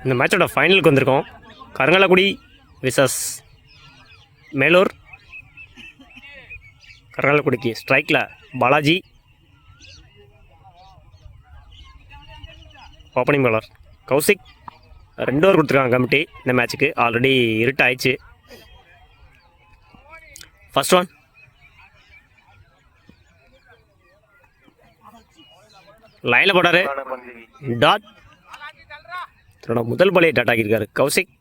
இந்த மேட்சோட ஃபைனலுக்கு வந்திருக்கோம். கருங்கலக்குடி விசஸ் மேலூர். கருங்கலக்குடிக்கு ஸ்ட்ரைக்கில் பாலாஜி, ஓப்பனிங் பாலர் கௌசிக். 2 ஓவர் கொடுத்துருக்காங்க கமிட்டி இந்த மேட்ச்சுக்கு. ஆல்ரெடி இருட்டு ஆயிடுச்சு. ஃபர்ஸ்ட் ஒன் லைனில் போட்டார். டாட். தன்னோட முதல் பாலையை டாட் ஆகியிருக்காரு கௌசிக்.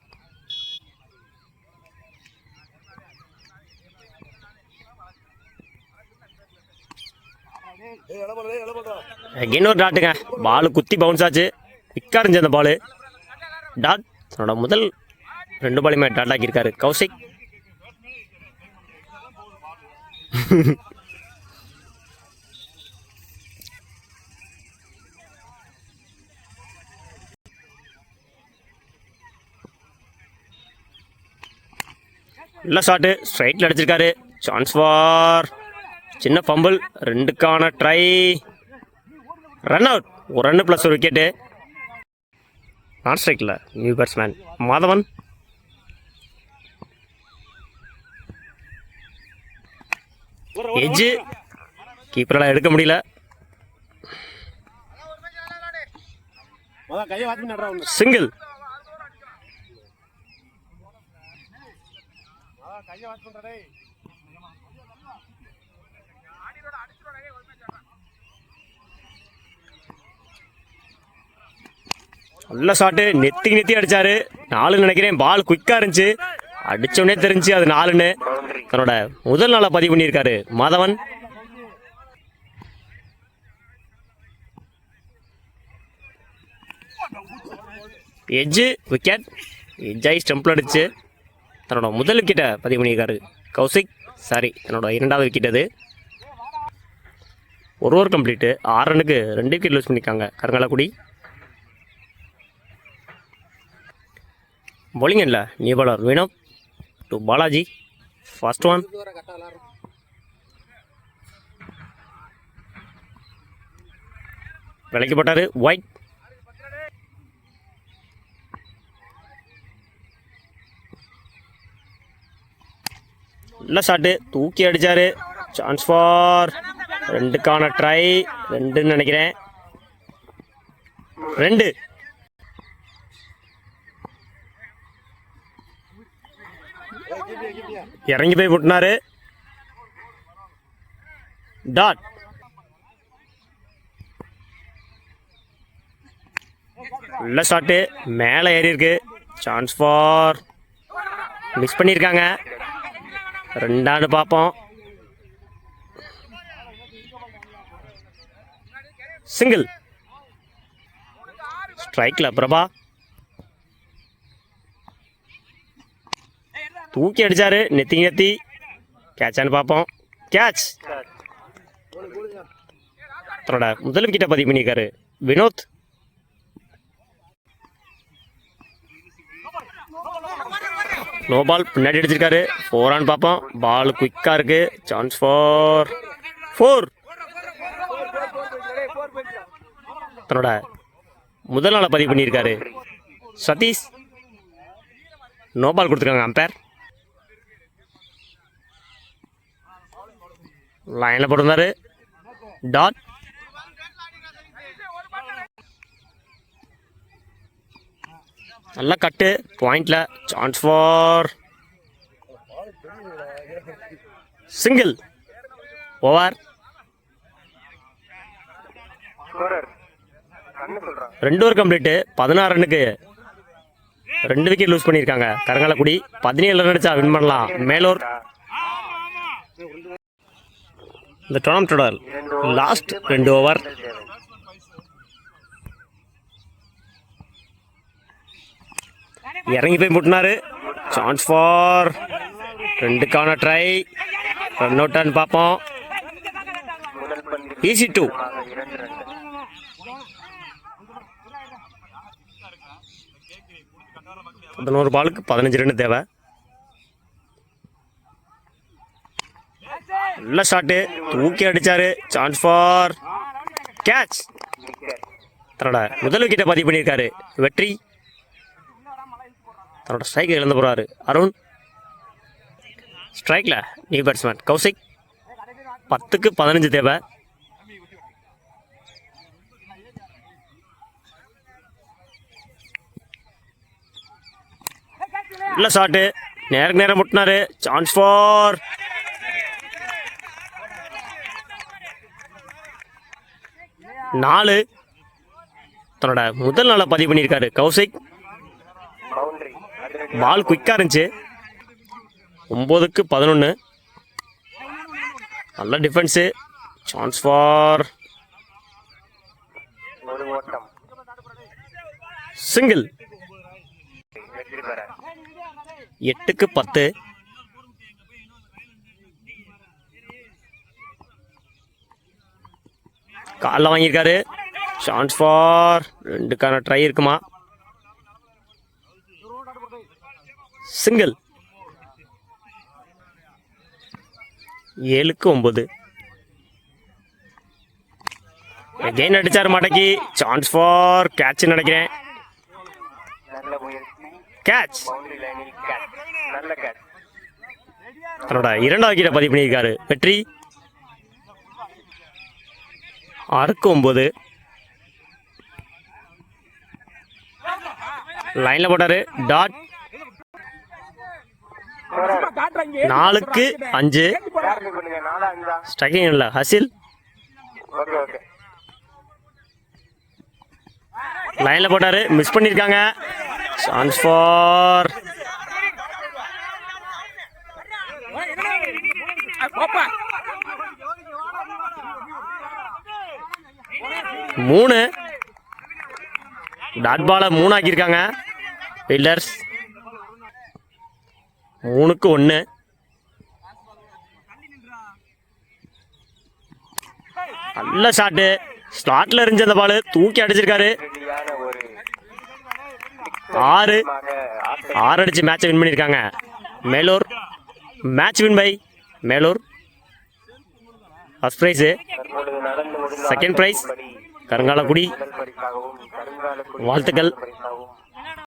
இன்னொரு டாட்டுங்க. பாலு குத்தி பவுன்ஸ் ஆச்சு. பிக்கா இருந்துச்சு அந்த பாலு. டாட். தன்னோட முதல் 2 பாலையுமே டாட் ஆகியிருக்காரு கௌசிக். நல்ல ஷாட்டு. ஸ்ட்ரைட்டில் அடிச்சிருக்காரு. சான்ஸ் ஃபார் சின்ன ஃபம்பிள். 2க்கான ட்ரை. Run out. ஒரு ரன்னு ப்ளஸ் ஒரு விக்கெட்டு. நான் ஸ்ட்ரைக்கில் நியூ பேட்ஸ்மேன் மாதவன். எஜ்ஜு. கீப்பரெல்லாம் எடுக்க முடியல. சிங்கிள். நல்ல ஷாட்டு. நெத்தி அடிச்சாரு. 4 நினைக்கிறேன். பால் குயிக்கா இருந்துச்சு. அடிச்சோடனே தெரிஞ்சு அது 4ன்னு தன்னோட முதல் நாளை பதிவு பண்ணியிருக்காரு மாதவன். Edge wicket. எஜ்ஜாய் ஸ்டம்பில் அடிச்சு தன்னோட முதல் விக்கெட்டை பதிவு பண்ணியிருக்காரு கௌசிக். சாரி, தன்னோட 2வது விக்கெட் அது. ஒரு ஓவர் கம்ப்ளீட்டு. 6 ரன்னுக்கு 2 விக்கெட் லூஸ் பண்ணியிருக்காங்க கருங்கலக்குடி. bowling இல்லை new bowler Vinod to Balaji. First one விலைக்கு போட்டார். ஒயிட். நல்ல ஷாட்டு. தூக்கி அடித்தார். சான்ஸ் ஃபார் 2க்கான ட்ரை. 2ன்னு நினைக்கிறேன். 2. இறங்கி போய் விட்டுனாரு. டாட். நல்ல ஷாட்டு. மேலே ஏறி இருக்கு. சான்ஸ் ஃபார் மிஸ் பண்ணியிருக்காங்க. 2வது பார்ப்போம். சிங்கிள். ஸ்ட்ரைக்கில் பிரபா. தூக்கி அடிச்சாரு. நெத்தி கேட்சான்னு பார்ப்போம். கேட்ச். தன்னோட முதல் விக்கெட்டை பதிவு பண்ணியிருக்காரு வினோத். No ball. பின்னாடி அடிச்சிருக்காரு. 4 ஆன் பார்ப்போம். பால் குயிக்காக இருக்கு. Chance for 4. தன்னோட முதல் நாளை பதிவு பண்ணியிருக்காரு சதீஷ். நோ பால் கொடுத்துருக்காங்க அம்பேர். லைனில் போட்டிருந்தாரு. டாட். நல்லா கட்டு. பாயிண்ட்ல. Chance for single. Over. 2 over complete. 16 ரன்னுக்கு 2 விக்கெட் லூஸ் பண்ணியிருக்காங்க கருங்கலக்குடி. 17 ரன் அடிச்சா வின் பண்ணலாம் மேலூர். இந்த டோர்னமெண்ட்டோட லாஸ்ட் 2 ஓவர். இறங்கி போய் முட்டினாரு. சான்ஸ் ஃபார் 2க்கான ட்ரை. ரன் அவுட்டான்னு பார்ப்போம். ஈஸி 2. 11 பாலுக்கு 15 ரன் தேவை. நல்ல ஷாட்டு. தூக்கி அடிச்சாரு. Chance for catch. தன்னோட முதல் விக்கெட்டை பதிவு பண்ணியிருக்காரு. வெற்றி. தன்னோட ஸ்ட்ரைக்கை இழந்து போகிறாரு அருண். ஸ்ட்ரைக்கில் நியூ பேட்ஸ்மேன் கௌசிக். 10க்கு 15 தேவை. நல்ல ஷாட்டு, நேருக்கு நேரம் முட்டினாரு. Chance for 4. தன்னோட முதல் நாளை பதிவு பண்ணியிருக்காரு கௌசிக். பால் குயிக்காக இருந்துச்சு. 9க்கு 11. நல்ல டிஃபென்ஸு. Chance for single. 8க்கு 10. காலில் வாங்கியிருக்காரு. சான்ஸ் ஃபார் 2க்கான ட்ரை இருக்குமா? சிங்கிள். 7க்கு 9. எகெயின் அடிச்சார் மடக்கி. சான்ஸ் ஃபார் கேட்ச் நினைக்கிறேன். கேட்ச். தன்னோட 2வது விக்கெட்டை பதிவு பண்ணியிருக்காரு. வெற்றி. 6க்கு 9. லைனில் போட்டாரு. டாட். 4க்கு 5. ஸ்ட்ரைக்கிங் இல்லை ஹசில். லைனில் போட்டாரு. மிஸ் பண்ணியிருக்காங்க. Chance for 3. டாட் பாலை 3 ஆக்கியிருக்காங்க ஃபீல்டர்ஸ். 3க்கு 1. நல்ல ஷாட்டு. ஸ்லாட்டில் இருந்துச்சு அந்த பால். தூக்கி அடிச்சிருக்காரு. 6 அடிச்சு மேட்சை வின் பண்ணியிருக்காங்க Melur. Match win by Melur. First prize. Second prize Karungalakudi. வாழ்த்துக்கள்.